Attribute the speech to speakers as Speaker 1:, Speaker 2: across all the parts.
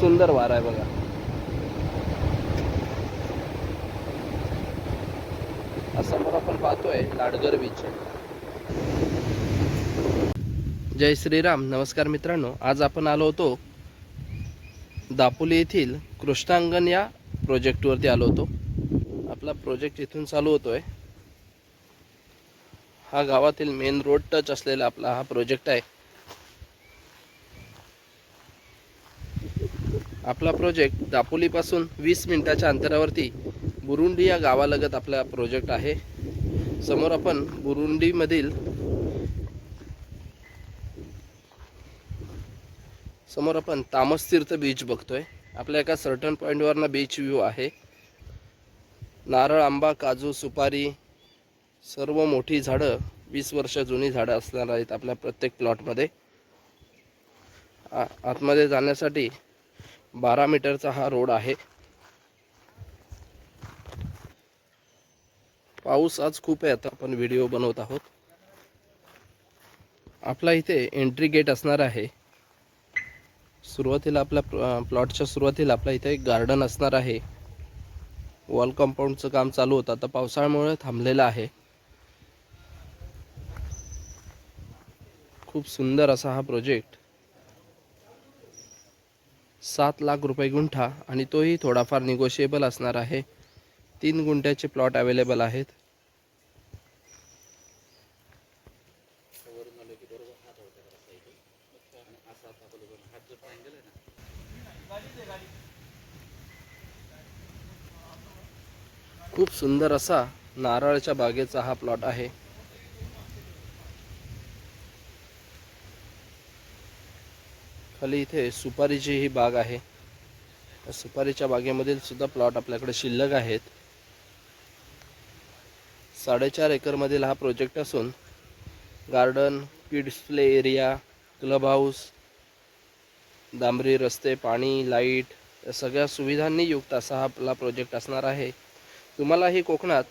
Speaker 1: सुंदर वारा आहे बघा. समोर आपण पाहतोय लाडगर बीच. जय श्रीराम. नमस्कार मित्रांनो, आज आपण आलो होतो दापोली येथील कृष्णांगण या प्रोजेक्टवरती आलो होतो. आपला प्रोजेक्ट इथून चालू होतोय. हा गावातील मेन रोड टच असलेला आपला हा प्रोजेक्ट आहे. आपला प्रोजेक्ट दापोलीपासून 20 मिनिटाच्या अंतरावरती बुरुंडी या गावालगत आपला प्रोजेक्ट आहे. समोर आपण बुरुंडीमधील तामस तीर्थ बीच बघतोय. आपल्या एका सर्टन पॉईंटवरनं बीच व्ह्यू आहे. नारळ, आंबा, काजू, सुपारी सर्व मोठी झाडं, 20 वर्ष जुनी झाडं असणार आहेत आपल्या प्रत्येक प्लॉटमध्ये. आतमध्ये जाण्यासाठी 12 मीटरचा हा रोड आहे. पाऊस आज खूप आहे. आता आपण व्हिडिओ बनवत आहोत. आपला इथे एंट्री गेट असणार आहे. सुरुवातीला आपल्या प्लॉटच्या सुरुवातीला आपल्या इथे एक गार्डन असणार आहे. वॉल कंपाऊंडचं काम चालू होतं, आता पावसाळ्यामुळे थांबलेलं आहे. खूप सुंदर असा हा प्रोजेक्ट. 7 लाख रुपये गुंठा आणि तोही थोडाफार निगोशिएबल असणार आहे. 3 गुंठ्याचे प्लॉट अवेलेबल आहेत. खूप सुंदर असा नारळाच्या बागेचा हा प्लॉट आहे. खाली इथे सुपारीची ही बाग आहे. सुपारीच्या बागेमधील सुद्धा प्लॉट आपल्याकडे शिल्लक आहेत. 4.5 एकरमधील हा प्रोजेक्ट असून garden, kids play area, club house, डांबरी रस्ते, पाणी, लाईट या सगळ्या सुविधांनी युक्त असा हा आपला प्रोजेक्ट असणार आहे. तुम्हालाही कोकणात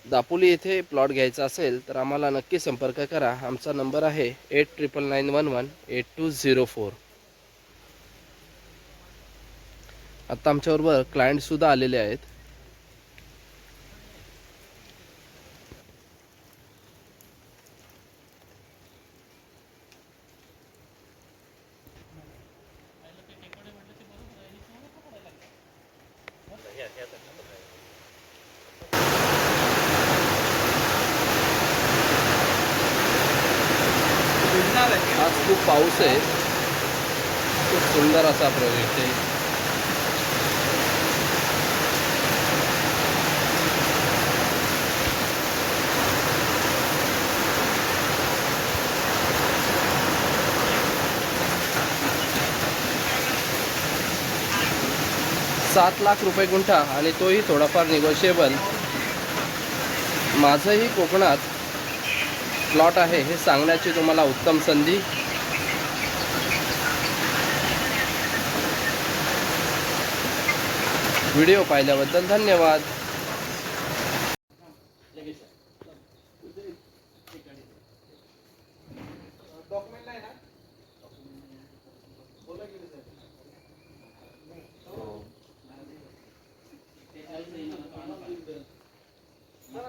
Speaker 1: दापोली येथे प्लॉट घ्यायचा असेल तर आम्हाला नक्की संपर्क करा. आमचा नंबर आहे 8999118204. आता आमच्याबरोबर क्लायंटसुद्धा आलेले आहेत. आज खूप पाऊस आहे. खूप सुंदर असा प्रोजेक्ट आहे. ₹7 लाख गुंठा आणि तोही थोडाफार निगोशिएबल. माझंही कोकणात प्लॉट आहे हे सांगण्याची तुम्हाला उत्तम संधी. व्हिडिओ पाहिल्याबद्दल धन्यवाद.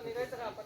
Speaker 1: निघायचं का आपण?